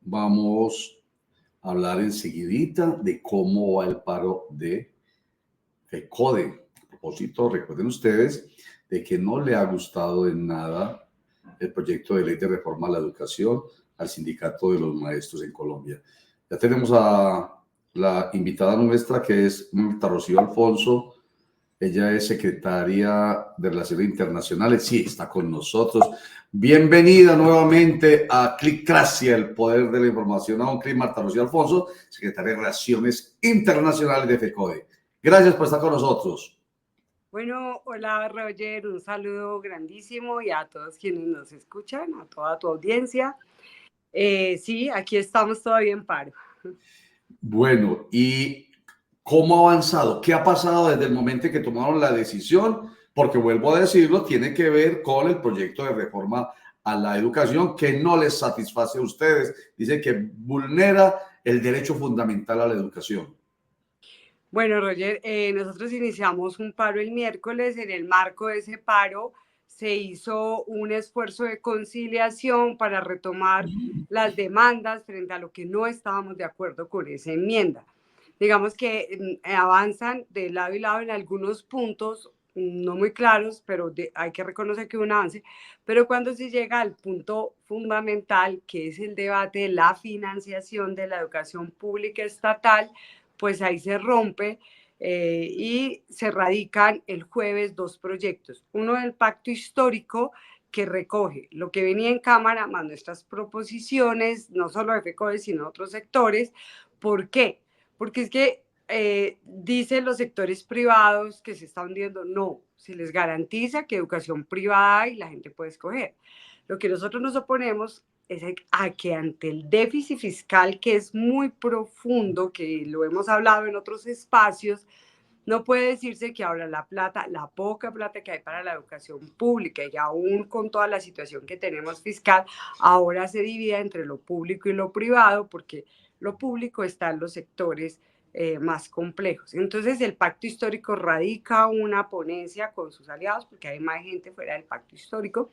vamos a hablar enseguidita de cómo va el paro de FECODE. A propósito, recuerden ustedes de que no le ha gustado en nada el proyecto de ley de reforma a la educación al sindicato de los maestros en Colombia. Ya tenemos a la invitada nuestra, que es Marta Rocío Alfonso. Ella es secretaria de Relaciones Internacionales. Sí, está con nosotros. Bienvenida nuevamente a Clicracia, el poder de la información. A un clic, Marta Rocío Alfonso, secretaria de Relaciones Internacionales de FECODE. Gracias por estar con nosotros. Bueno, hola Roger, un saludo grandísimo y a todos quienes nos escuchan, a toda tu audiencia. Sí, aquí estamos todavía en paro. Bueno, ¿y cómo ha avanzado? ¿Qué ha pasado desde el momento en que tomaron la decisión? Porque vuelvo a decirlo, tiene que ver con el proyecto de reforma a la educación que no les satisface a ustedes. Dice que vulnera el derecho fundamental a la educación. Bueno, Roger, nosotros iniciamos un paro el miércoles. En el marco de ese paro se hizo un esfuerzo de conciliación para retomar las demandas frente a lo que no estábamos de acuerdo con esa enmienda. Digamos que avanzan de lado y lado en algunos puntos, no muy claros, pero hay que reconocer que hubo un avance. Pero cuando se llega al punto fundamental, que es el debate de la financiación de la educación pública estatal, pues ahí se rompe y se radican el jueves dos proyectos. Uno del pacto histórico, que recoge lo que venía en Cámara, más nuestras proposiciones, no solo de FECODE, sino otros sectores. ¿Por qué? Porque es que dicen los sectores privados que se está hundiendo. No, se les garantiza que educación privada y la gente puede escoger. Lo que nosotros nos oponemos es a que ante el déficit fiscal, que es muy profundo, que lo hemos hablado en otros espacios, no puede decirse que ahora la plata, la poca plata que hay para la educación pública y aún con toda la situación que tenemos fiscal, ahora se divide entre lo público y lo privado, porque lo público está en los sectores más complejos. Entonces el pacto histórico radica una ponencia con sus aliados, porque hay más gente fuera del pacto histórico,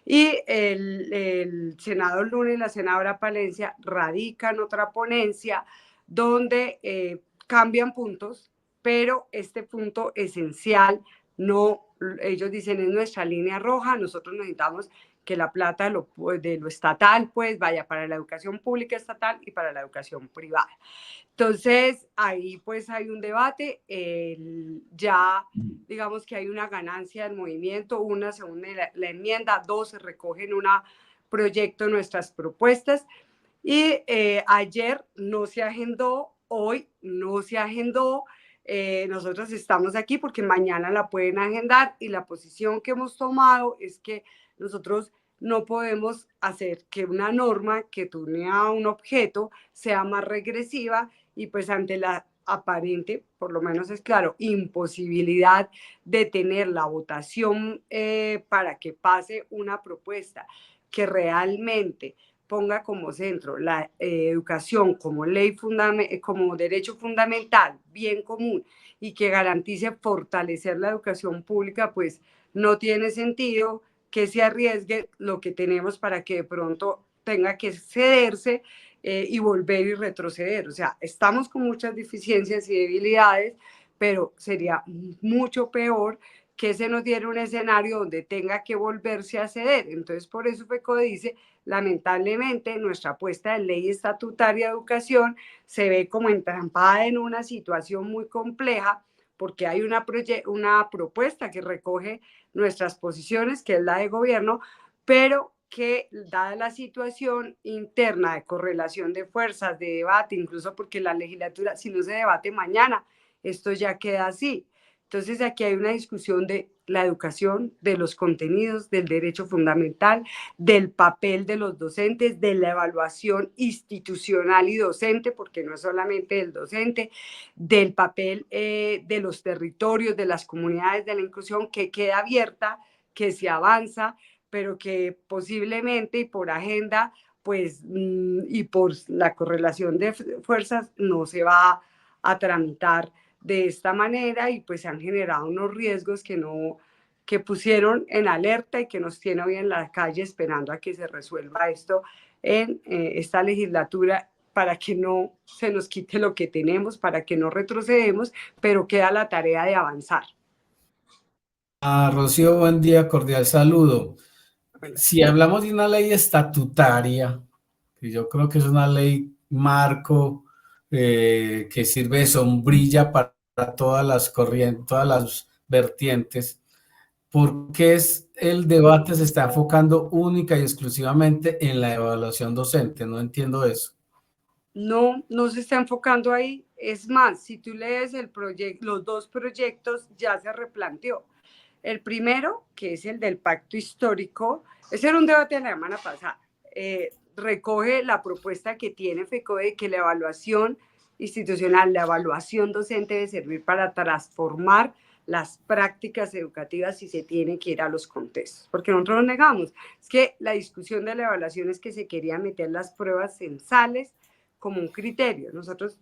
y el senador Luna y la senadora Palencia radican otra ponencia donde cambian puntos, pero este punto esencial no, ellos dicen es nuestra línea roja. Nosotros necesitamos que la plata de lo estatal pues vaya para la educación pública estatal y para la educación privada. Entonces, ahí pues hay un debate, ya digamos que hay una ganancia del movimiento, una según la enmienda, dos se recogen un proyecto de nuestras propuestas y ayer no se agendó, hoy no se agendó. Nosotros estamos aquí porque mañana la pueden agendar y la posición que hemos tomado es que nosotros no podemos hacer que una norma que tunea un objeto sea más regresiva y pues ante la aparente, por lo menos es claro, imposibilidad de tener la votación para que pase una propuesta que realmente ponga como centro la educación como como derecho fundamental, bien común, y que garantice fortalecer la educación pública, pues no tiene sentido que se arriesgue lo que tenemos para que de pronto tenga que cederse y volver y retroceder. O sea, estamos con muchas deficiencias y debilidades, pero sería mucho peor que se nos diera un escenario donde tenga que volverse a ceder. Entonces, por eso FECODE dice, lamentablemente, nuestra apuesta de ley estatutaria de educación se ve como entrampada en una situación muy compleja, porque hay una propuesta que recoge nuestras posiciones, que es la de gobierno, pero que dada la situación interna de correlación de fuerzas, de debate, incluso porque la legislatura, si no se debate mañana, esto ya queda así. Entonces aquí hay una discusión de la educación, de los contenidos, del derecho fundamental, del papel de los docentes, de la evaluación institucional y docente, porque no es solamente el docente, del papel de los territorios, de las comunidades, de la inclusión, que queda abierta, que se avanza, pero que posiblemente y por agenda, pues, y por la correlación de fuerzas, no se va a tramitar de esta manera y pues se han generado unos riesgos que pusieron en alerta y que nos tiene hoy en la calle esperando a que se resuelva esto en esta legislatura para que no se nos quite lo que tenemos, para que no retrocedemos, pero queda la tarea de avanzar. Rocío, buen día, cordial saludo. Bueno, Si hablamos de una ley estatutaria, que yo creo que es una ley marco que sirve de sombrilla para todas las corrientes, todas las vertientes, ¿por qué el debate se está enfocando única y exclusivamente en la evaluación docente? No entiendo eso. no se está enfocando ahí. Es más, si tú lees los dos proyectos, ya se replanteó. El primero, que es el del pacto histórico, ese era un debate de la semana pasada, recoge la propuesta que tiene FECODE de que la evaluación institucional, la evaluación docente debe servir para transformar las prácticas educativas si se tiene que ir a los contextos, porque nosotros no negamos, es que la discusión de la evaluación es que se querían meter las pruebas censales como un criterio. Nosotros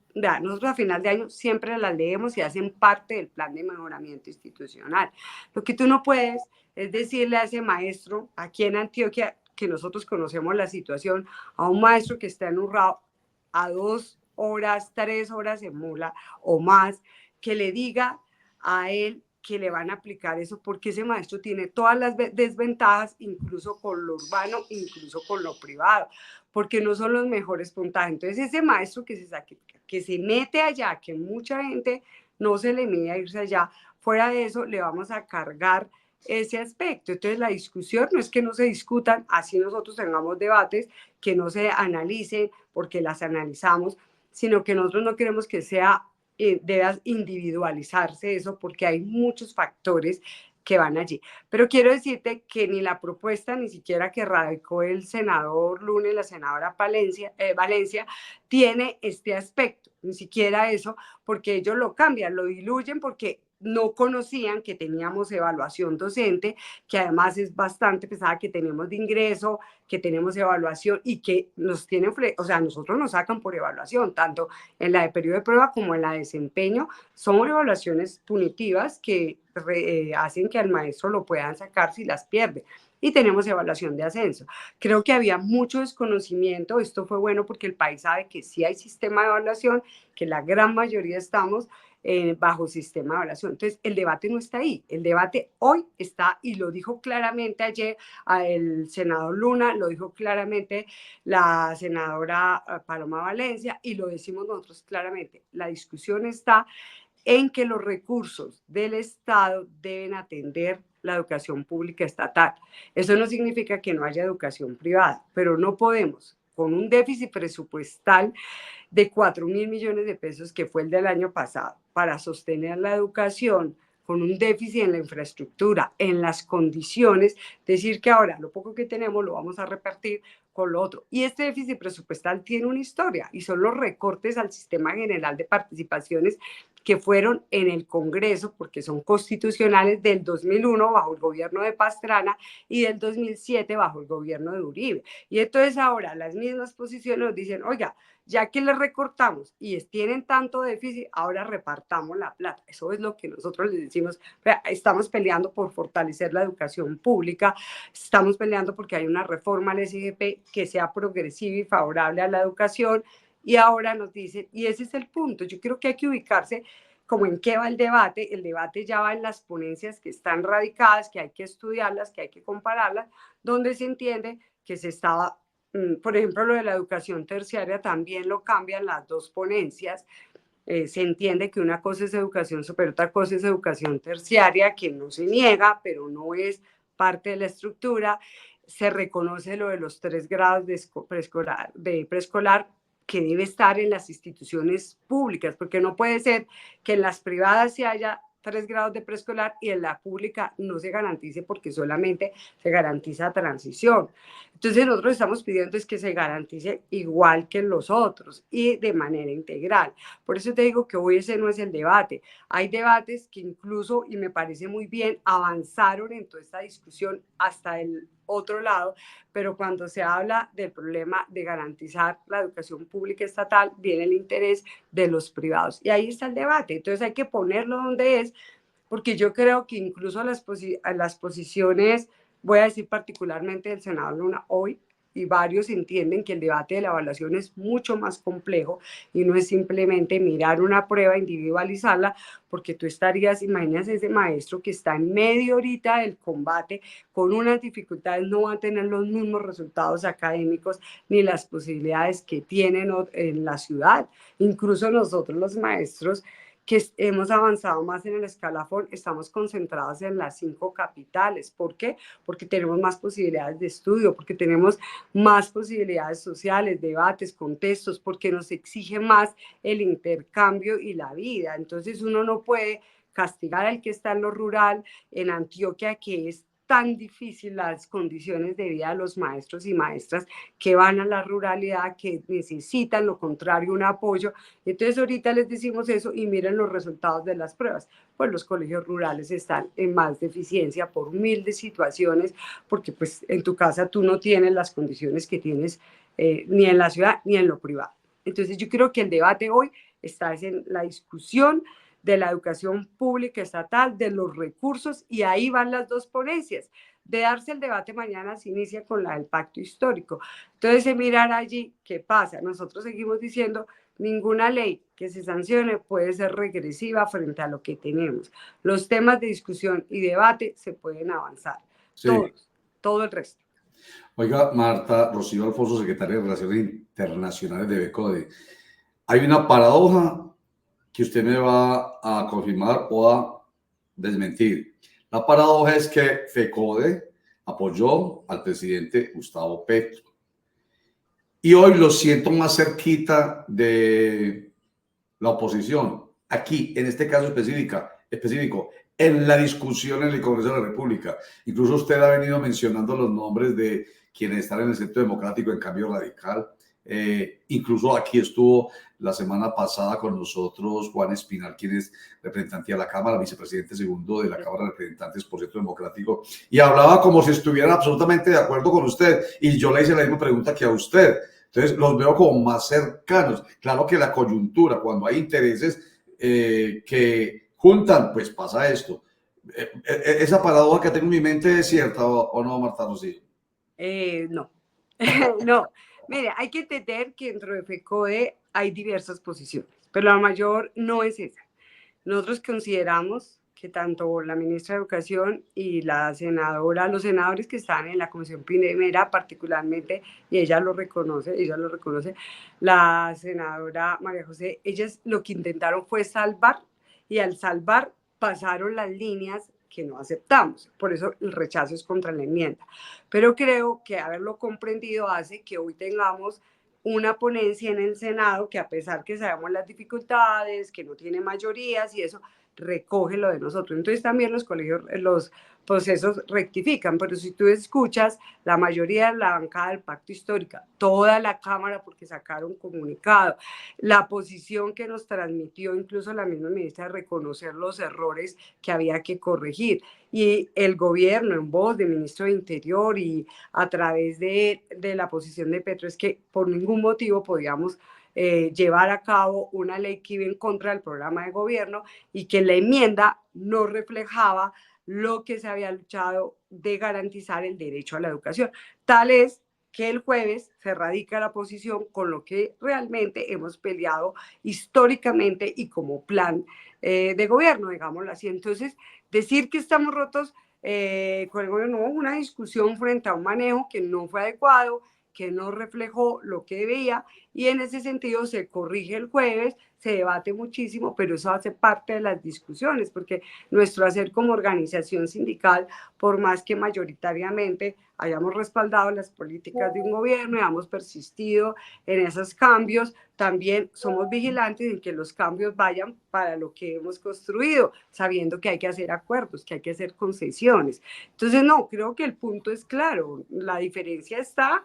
a final de año siempre las leemos y hacen parte del plan de mejoramiento institucional. Lo que tú no puedes es decirle a ese maestro aquí en Antioquia, que nosotros conocemos la situación, a un maestro que está en Urrao a 2 horas, 3 horas en mula o más, que le diga a él que le van a aplicar eso, porque ese maestro tiene todas las desventajas, incluso con lo urbano, incluso con lo privado, porque no son los mejores puntajes. Entonces, ese maestro que se mete allá, que mucha gente no se le mide a irse allá, fuera de eso, le vamos a cargar ese aspecto. Entonces, la discusión no es que no se discutan, así nosotros tengamos debates, que no se analicen, porque las analizamos, sino que nosotros no queremos que sea debe individualizarse eso porque hay muchos factores que van allí. Pero quiero decirte que ni la propuesta, ni siquiera que radicó el senador Luna y la senadora Valencia, tiene este aspecto, ni siquiera eso, porque ellos lo cambian, lo diluyen porque no conocían que teníamos evaluación docente, que además es bastante pesada, que tenemos de ingreso, que tenemos evaluación y que nos tienen, o sea, nosotros nos sacan por evaluación, tanto en la de periodo de prueba como en la de desempeño, son evaluaciones punitivas que hacen que al maestro lo puedan sacar si las pierde. Y tenemos evaluación de ascenso. Creo que había mucho desconocimiento, esto fue bueno porque el país sabe que sí hay sistema de evaluación, que la gran mayoría estamos bajo sistema de evaluación. Entonces, el debate no está ahí, el debate hoy está, y lo dijo claramente ayer el senador Luna, lo dijo claramente la senadora Paloma Valencia, y lo decimos nosotros claramente, la discusión está en que los recursos del Estado deben atender la educación pública estatal. Eso no significa que no haya educación privada, pero no podemos, con un déficit presupuestal de 4.000 millones de pesos, que fue el del año pasado, para sostener la educación con un déficit en la infraestructura, en las condiciones, decir que ahora lo poco que tenemos lo vamos a repartir con lo otro. Y este déficit presupuestal tiene una historia y son los recortes al sistema general de participaciones que fueron en el Congreso, porque son constitucionales, del 2001 bajo el gobierno de Pastrana y del 2007 bajo el gobierno de Uribe. Y entonces ahora las mismas posiciones nos dicen, oiga, ya que les recortamos y tienen tanto déficit, ahora repartamos la plata. Eso es lo que nosotros les decimos. Estamos peleando por fortalecer la educación pública, estamos peleando porque hay una reforma al SGP que sea progresiva y favorable a la educación, y ahora nos dicen, y ese es el punto, yo creo que hay que ubicarse como en qué va el debate ya va en las ponencias que están radicadas, que hay que estudiarlas, que hay que compararlas, donde se entiende que se estaba, por ejemplo, lo de la educación terciaria también lo cambian las dos ponencias. Se entiende que una cosa es educación superior, otra cosa es educación terciaria, que no se niega, pero no es parte de la estructura. Se reconoce lo de los 3 grados de preescolar, que debe estar en las instituciones públicas, porque no puede ser que en las privadas se haya 3 grados de preescolar y en la pública no se garantice, porque solamente se garantiza transición. Entonces nosotros estamos pidiendo es que se garantice igual que en los otros y de manera integral. Por eso te digo que hoy ese no es el debate. Hay debates que incluso, y me parece muy bien, avanzaron en toda esta discusión hasta el otro lado, pero cuando se habla del problema de garantizar la educación pública estatal, viene el interés de los privados. Y ahí está el debate. Entonces hay que ponerlo donde es, porque yo creo que incluso las posiciones, voy a decir particularmente del senador Luna, hoy y varios entienden que el debate de la evaluación es mucho más complejo y no es simplemente mirar una prueba, individualizarla, porque tú estarías, imaginas ese maestro que está en medio ahorita del combate con unas dificultades, no va a tener los mismos resultados académicos ni las posibilidades que tienen en la ciudad. Incluso nosotros los maestros que hemos avanzado más en el escalafón, estamos concentrados en las 5 capitales. ¿Por qué? Porque tenemos más posibilidades de estudio, porque tenemos más posibilidades sociales, debates, contextos, porque nos exige más el intercambio y la vida. Entonces uno no puede castigar al que está en lo rural, en Antioquia, que es tan difícil las condiciones de vida de los maestros y maestras que van a la ruralidad, que necesitan lo contrario, un apoyo. Entonces ahorita les decimos eso y miren los resultados de las pruebas. Pues los colegios rurales están en más deficiencia por humildes situaciones, porque pues en tu casa tú no tienes las condiciones que tienes ni en la ciudad ni en lo privado. Entonces yo creo que el debate hoy está en la discusión de la educación pública estatal, de los recursos, y ahí van las dos ponencias. De darse el debate mañana se inicia con la del pacto histórico. Entonces, de mirar allí qué pasa. Nosotros seguimos diciendo, ninguna ley que se sancione puede ser regresiva frente a lo que tenemos. Los temas de discusión y debate se pueden avanzar. Sí. Todos, todo el resto. Oiga, Marta Rocío Alfonso, secretaria de Relaciones Internacionales de BECODE, hay una paradoja que usted me va a confirmar o a desmentir. La paradoja es que FECODE apoyó al presidente Gustavo Petro y hoy lo siento más cerquita de la oposición, aquí, en este caso específico, en la discusión en el Congreso de la República. Incluso usted ha venido mencionando los nombres de quienes están en el Centro Democrático en Cambio Radical. Incluso aquí estuvo la semana pasada con nosotros Juan Espinal, quien es representante de la Cámara, vicepresidente segundo de la Cámara de Representantes por Centro Democrático, y hablaba como si estuvieran absolutamente de acuerdo con usted, y yo le hice la misma pregunta que a usted. Entonces los veo como más cercanos. Claro que la coyuntura, cuando hay intereses que juntan, pues pasa esto. ¿Esa paradoja que tengo en mi mente es cierta o no, Marta Rocío? No, no. Mire, hay que entender que dentro de FECODE hay diversas posiciones, pero la mayor no es esa. Nosotros consideramos que tanto la ministra de Educación y la senadora, los senadores que están en la Comisión Primera particularmente, y ella lo reconoce, la senadora María José, ellas lo que intentaron fue salvar, y al salvar pasaron las líneas que no aceptamos. Por eso el rechazo es contra la enmienda. Pero creo que haberlo comprendido hace que hoy tengamos una ponencia en el Senado que, a pesar que sabemos las dificultades, que no tiene mayorías y eso, recoge lo de nosotros. Entonces también los colegios, los procesos rectifican, pero si tú escuchas, la mayoría de la bancada del Pacto Histórico, toda la Cámara, porque sacaron comunicado, la posición que nos transmitió incluso la misma ministra de reconocer los errores que había que corregir, y el gobierno en voz del ministro de Interior y a través de la posición de Petro, es que por ningún motivo podíamos llevar a cabo una ley que iba en contra del programa de gobierno y que la enmienda no reflejaba lo que se había luchado de garantizar el derecho a la educación. Tal es que el jueves se radica la posición con lo que realmente hemos peleado históricamente y como plan de gobierno, digámoslo así. Entonces, decir que estamos rotos con el gobierno, no, una discusión frente a un manejo que no fue adecuado, que no reflejó lo que debía, y en ese sentido se corrige el jueves, se debate muchísimo, pero eso hace parte de las discusiones, porque nuestro hacer como organización sindical, por más que mayoritariamente hayamos respaldado las políticas de un gobierno y hemos persistido en esos cambios, también somos vigilantes en que los cambios vayan para lo que hemos construido, sabiendo que hay que hacer acuerdos, que hay que hacer concesiones. Entonces, no, creo que el punto es claro, la diferencia está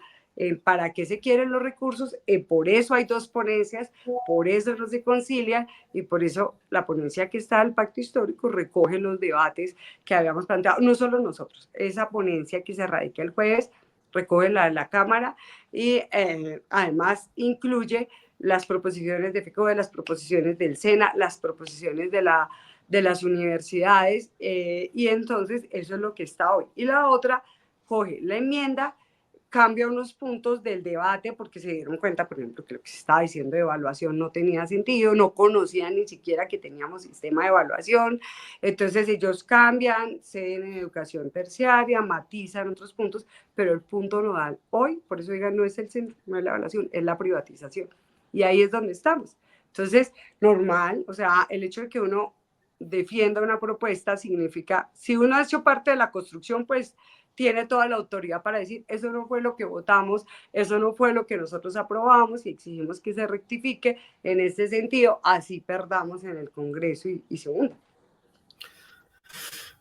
para qué se quieren los recursos, por eso hay dos ponencias, por eso no se concilian, y por eso la ponencia que está del Pacto Histórico recoge los debates que habíamos planteado, no solo nosotros, esa ponencia que se radica el jueves recoge la de la Cámara y además incluye las proposiciones de FECODE, las proposiciones del SENA, las proposiciones de las universidades, y entonces eso es lo que está hoy. Y la otra coge la enmienda cambia unos puntos del debate porque se dieron cuenta, por ejemplo, que lo que se estaba diciendo de evaluación no tenía sentido, no conocían ni siquiera que teníamos sistema de evaluación, entonces ellos cambian, ceden en educación terciaria, matizan otros puntos, pero el punto nodal hoy, por eso digan, no es el centro, no es la evaluación, es la privatización, y ahí es donde estamos. Entonces, normal, o sea, el hecho de que uno defienda una propuesta significa, si uno ha hecho parte de la construcción, pues tiene toda la autoridad para decir, eso no fue lo que votamos, eso no fue lo que nosotros aprobamos y exigimos que se rectifique en este sentido, así perdamos en el Congreso y se hunda.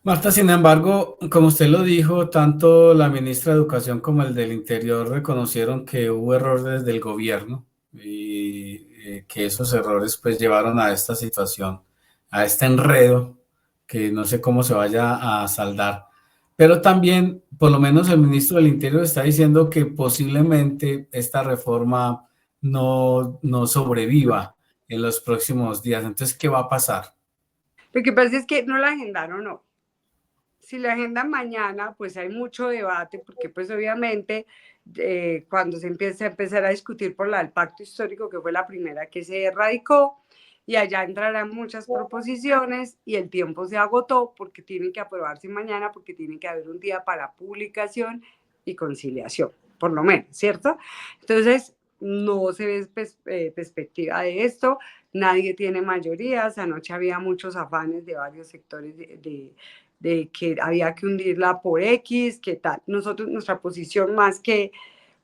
Marta, sin embargo, como usted lo dijo, tanto la ministra de Educación como el del Interior reconocieron que hubo errores del gobierno y que esos errores pues llevaron a esta situación, a este enredo que no sé cómo se vaya a saldar. Pero también, por lo menos el ministro del Interior está diciendo que posiblemente esta reforma no sobreviva en los próximos días. Entonces, ¿qué va a pasar? Lo que pasa es que no la agendaron hoy. Si la agendan mañana, pues hay mucho debate, porque pues obviamente cuando se empieza a empezar a discutir por la del pacto histórico, que fue la primera que se erradicó, y allá entrarán muchas proposiciones y el tiempo se agotó porque tienen que aprobarse mañana, porque tiene que haber un día para publicación y conciliación, por lo menos, ¿cierto? Entonces, no se ve perspectiva de esto, nadie tiene mayorías, anoche había muchos afanes de varios sectores de que había que hundirla por X, qué tal. Nosotros, nuestra posición más que,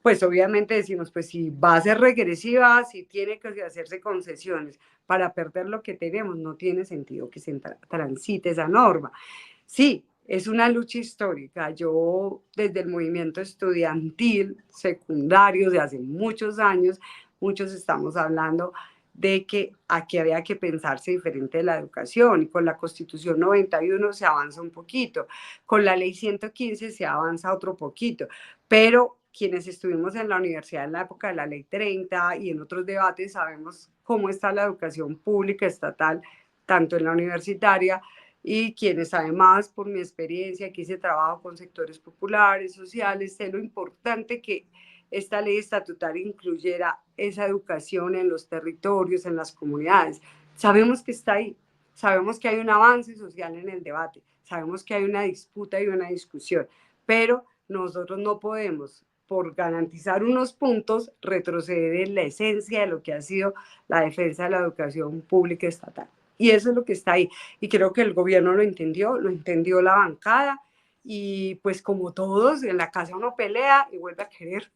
pues obviamente decimos, pues si va a ser regresiva, si tiene que hacerse concesiones para perder lo que tenemos, no tiene sentido que se transite esa norma. Sí, es una lucha histórica. Yo desde el movimiento estudiantil secundario de hace muchos años, muchos estamos hablando de que aquí había que pensarse diferente de la educación y con la Constitución 91 se avanza un poquito, con la Ley 115 se avanza otro poquito, pero quienes estuvimos en la universidad en la época de la Ley 30 y en otros debates sabemos cómo está la educación pública estatal, tanto en la universitaria, y quienes además por mi experiencia que hice trabajo con sectores populares, sociales, sé lo importante que esta ley estatutaria incluyera esa educación en los territorios, en las comunidades. Sabemos que está ahí, sabemos que hay un avance social en el debate, sabemos que hay una disputa y una discusión, pero nosotros no podemos, por garantizar unos puntos, retroceder en la esencia de lo que ha sido la defensa de la educación pública estatal. Y eso es lo que está ahí. Y creo que el gobierno lo entendió la bancada, y pues como todos, en la casa uno pelea y vuelve a querer.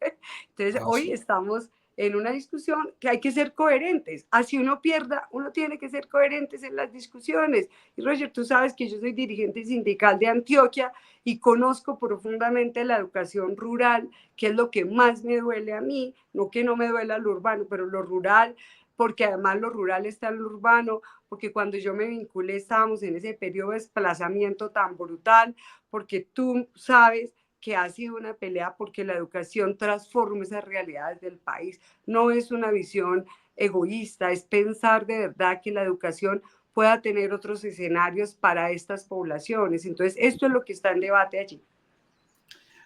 Entonces hoy estamos en una discusión que hay que ser coherentes. Así uno pierda, uno tiene que ser coherentes en las discusiones. Y Roger, tú sabes que yo soy dirigente sindical de Antioquia y conozco profundamente la educación rural, que es lo que más me duele a mí, no que no me duela lo urbano, pero lo rural, porque además lo rural está en lo urbano, porque cuando yo me vinculé estábamos en ese periodo de desplazamiento tan brutal, porque tú sabes que ha sido una pelea porque la educación transforma esas realidades del país. No es una visión egoísta, es pensar de verdad que la educación pueda tener otros escenarios para estas poblaciones. Entonces, esto es lo que está en debate allí.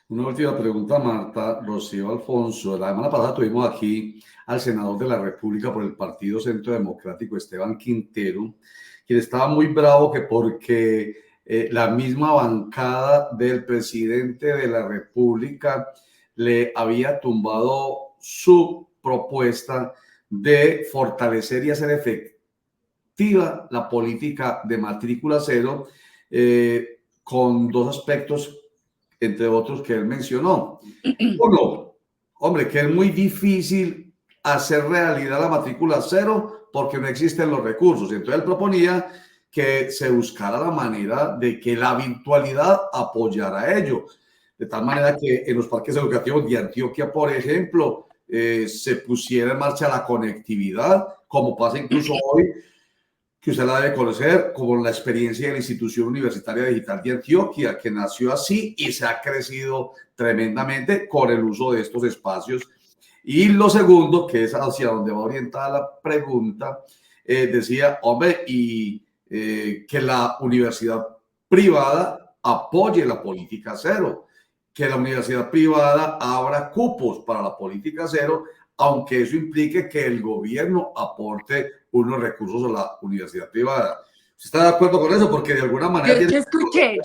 Una última pregunta, Marta. Rocío Alfonso. La semana pasada tuvimos aquí al senador de la República por el Partido Centro Democrático, Esteban Quintero, quien estaba muy bravo que porque la misma bancada del presidente de la República le había tumbado su propuesta de fortalecer y hacer efectiva la política de matrícula cero, con dos aspectos, entre otros, que él mencionó. Uno, hombre, que es muy difícil hacer realidad la matrícula cero porque no existen los recursos. Entonces él proponía que se buscara la manera de que la virtualidad apoyara ello. De tal manera que en los parques educativos de Antioquia, por ejemplo, se pusiera en marcha la conectividad, como pasa incluso hoy, que usted la debe conocer, como la experiencia de la Institución Universitaria Digital de Antioquia, que nació así y se ha crecido tremendamente con el uso de estos espacios. Y lo segundo, que es hacia donde va orientada la pregunta, decía, hombre, y que la universidad privada apoye la política cero. que la universidad privada abra cupos para la política cero, aunque eso implique que el gobierno aporte unos recursos a la universidad privada. ¿Usted está de acuerdo con eso? Porque de alguna manera... Yo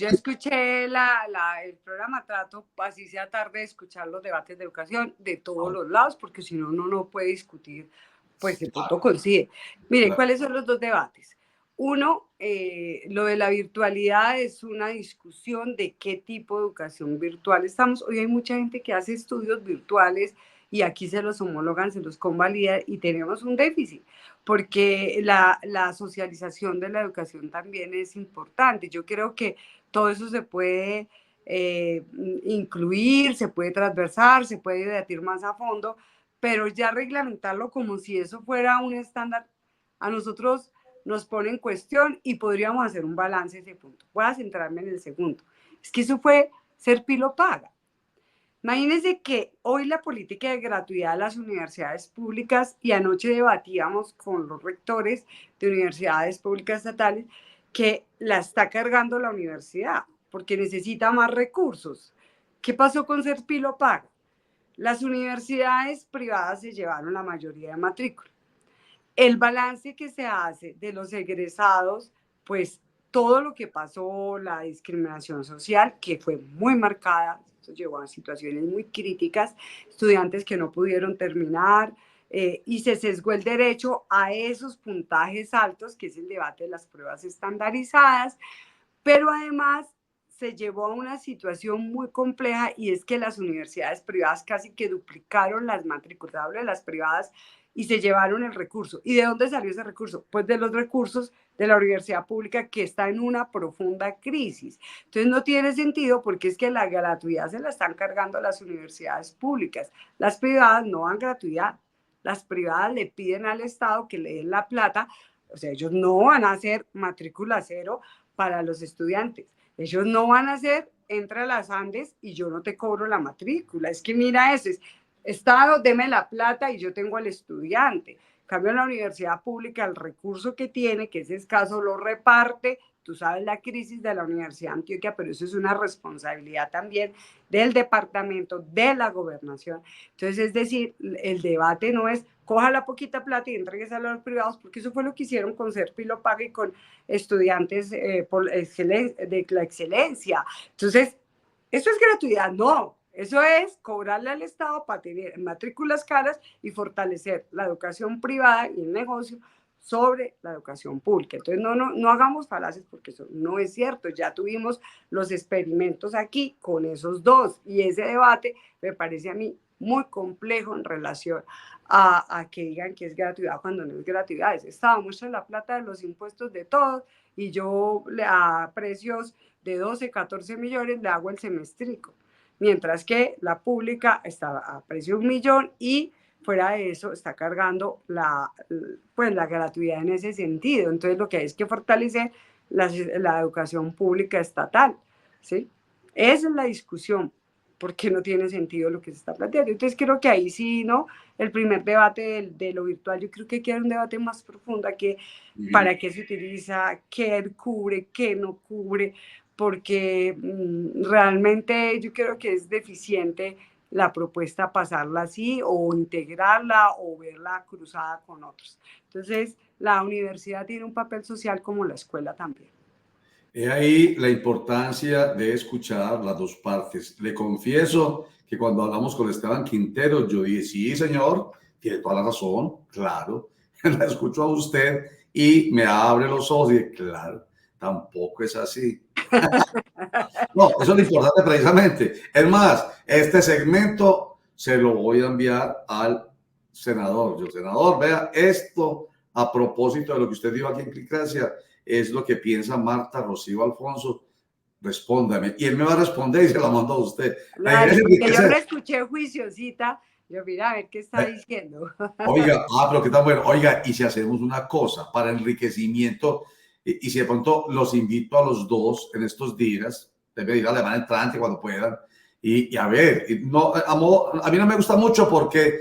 escuché el programa, trato, así sea tarde, de escuchar los debates de educación de todos los lados, porque si no, uno no puede discutir, pues el punto consigue. Mire, ¿cuáles son los dos debates? Uno, lo de la virtualidad es una discusión de qué tipo de educación virtual estamos. Hoy hay mucha gente que hace estudios virtuales y aquí se los homologan, se los convalidan y tenemos un déficit, porque la socialización de la educación también es importante. Yo creo que todo eso se puede incluir, se puede transversar, se puede debatir más a fondo, pero ya reglamentarlo como si eso fuera un estándar, a nosotros nos pone en cuestión y podríamos hacer un balance de ese punto. Voy a centrarme en el segundo. Es que eso fue ser pilo paga. Imagínense que hoy la política de gratuidad de las universidades públicas, y anoche debatíamos con los rectores de universidades públicas estatales, que la está cargando la universidad porque necesita más recursos. ¿Qué pasó con ser pilo paga? Las universidades privadas se llevaron la mayoría de matrícula. El balance que se hace de los egresados, pues todo lo que pasó, la discriminación social, que fue muy marcada, esto llevó a situaciones muy críticas, estudiantes que no pudieron terminar, y se sesgó el derecho a esos puntajes altos, que es el debate de las pruebas estandarizadas, pero además se llevó a una situación muy compleja, y es que las universidades privadas casi que duplicaron las matrículas, hablo de las privadas, y se llevaron el recurso. ¿Y de dónde salió ese recurso? Pues de los recursos de la universidad pública, que está en una profunda crisis. Entonces no tiene sentido, porque es que la gratuidad se la están cargando las universidades públicas. Las privadas no dan gratuidad. Las privadas le piden al Estado que le den la plata. O sea, ellos no van a hacer matrícula cero para los estudiantes. Ellos no van a hacer, entra a las Andes y yo no te cobro la matrícula. Es que mira eso, es Estado, deme la plata y yo tengo al estudiante. En cambio, en la universidad pública, el recurso que tiene, que es escaso, lo reparte. Tú sabes la crisis de la Universidad de Antioquia, pero eso es una responsabilidad también del departamento, de la gobernación. Entonces, es decir, el debate no es coja la poquita plata y entregues a los privados, porque eso fue lo que hicieron con Serpilo Paga y con estudiantes de la excelencia. Entonces, ¿eso es gratuidad? No. Eso es cobrarle al Estado para tener matrículas caras y fortalecer la educación privada y el negocio sobre la educación pública. Entonces, no hagamos falacias, porque eso no es cierto. Ya tuvimos los experimentos aquí con esos dos, y ese debate me parece a mí muy complejo en relación a que digan que es gratuidad cuando no es gratuidad. Es Estado, muestra la plata de los impuestos de todos y yo a precios de 12, 14 millones le hago el semestrico. Mientras que la pública está a precio de 1 millón y fuera de eso está cargando la gratuidad en ese sentido. Entonces lo que hay es que fortalecer la educación pública estatal, ¿sí? Esa es la discusión, porque no tiene sentido lo que se está planteando. Entonces creo que ahí sí, ¿no? El primer debate de lo virtual, yo creo que queda un debate más profundo, que para qué se utiliza, qué cubre, qué no cubre, porque realmente yo creo que es deficiente la propuesta pasarla así, o integrarla, o verla cruzada con otros. Entonces, la universidad tiene un papel social como la escuela también. He ahí la importancia de escuchar las dos partes. Le confieso que cuando hablamos con Esteban Quintero, yo dije, sí, señor, tiene toda la razón, claro, la escucho a usted y me abre los ojos y dije, claro, tampoco es así. No, eso es lo importante precisamente. Es más, este segmento se lo voy a enviar al senador. Yo, senador, vea esto a propósito de lo que usted dijo aquí en Clicracia, es lo que piensa Marta Rocío Alfonso. Respóndame. Y él me va a responder y se la mando a usted. Claro, porque yo le escuché juiciosita. Yo, mira, a ver qué está diciendo. Oiga, pero qué tan bueno. Oiga, y si hacemos una cosa para enriquecimiento, y si de pronto los invito a los dos en estos días, debe ir a la semana entrante cuando puedan, y a ver, no, a mí no me gusta mucho porque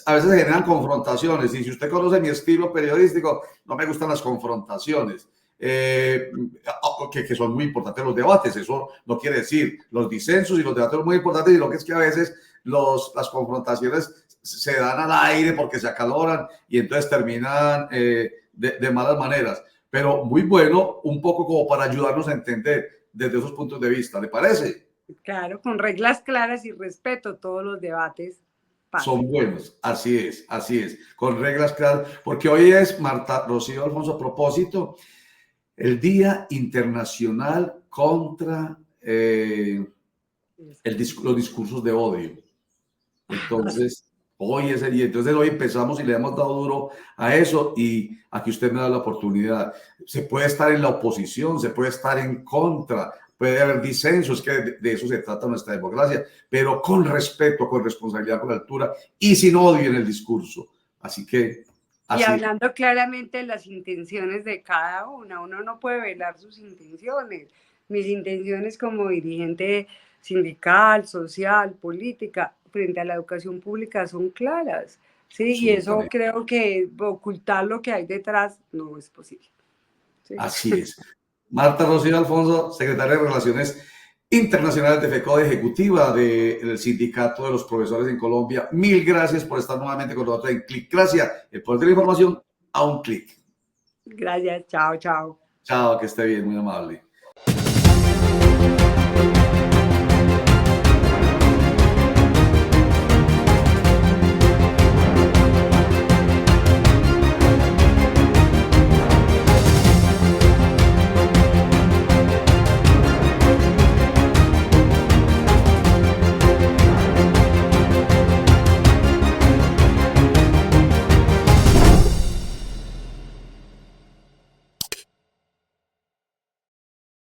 a veces se generan confrontaciones, y si usted conoce mi estilo periodístico, no me gustan las confrontaciones. que son muy importantes los debates. Eso no quiere decir los disensos y los debates son muy importantes, y lo que es que a veces las confrontaciones se dan al aire porque se acaloran y entonces terminan de malas maneras. Pero muy bueno, un poco como para ayudarnos a entender desde esos puntos de vista, ¿le parece? Claro, con reglas claras y respeto, todos los debates pasan. Son buenos, así es, con reglas claras, porque hoy es, Marta Rocío Alfonso, a propósito, el Día Internacional contra los discursos de odio. Entonces, hoy es el día. Entonces, hoy empezamos y le hemos dado duro a eso, y aquí usted me da la oportunidad. Se puede estar en la oposición, se puede estar en contra, puede haber disensos, que de eso se trata nuestra democracia, pero con respeto, con responsabilidad, con altura y sin odio en el discurso. Así que... Y hablando claramente de las intenciones de cada una, uno no puede velar sus intenciones. Mis intenciones como dirigente sindical, social, política, frente a la educación pública son claras, ¿sí? Y eso creo que ocultar lo que hay detrás no es posible. ¿Sí? Así es. Marta Rocío Alfonso, secretaria de Relaciones Internacionales de FECODE, ejecutiva del Sindicato de los Profesores en Colombia. Mil gracias por estar nuevamente con nosotros en Clicracia, el poder de la información a un clic. Gracias, chao, chao. Chao, que esté bien, muy amable.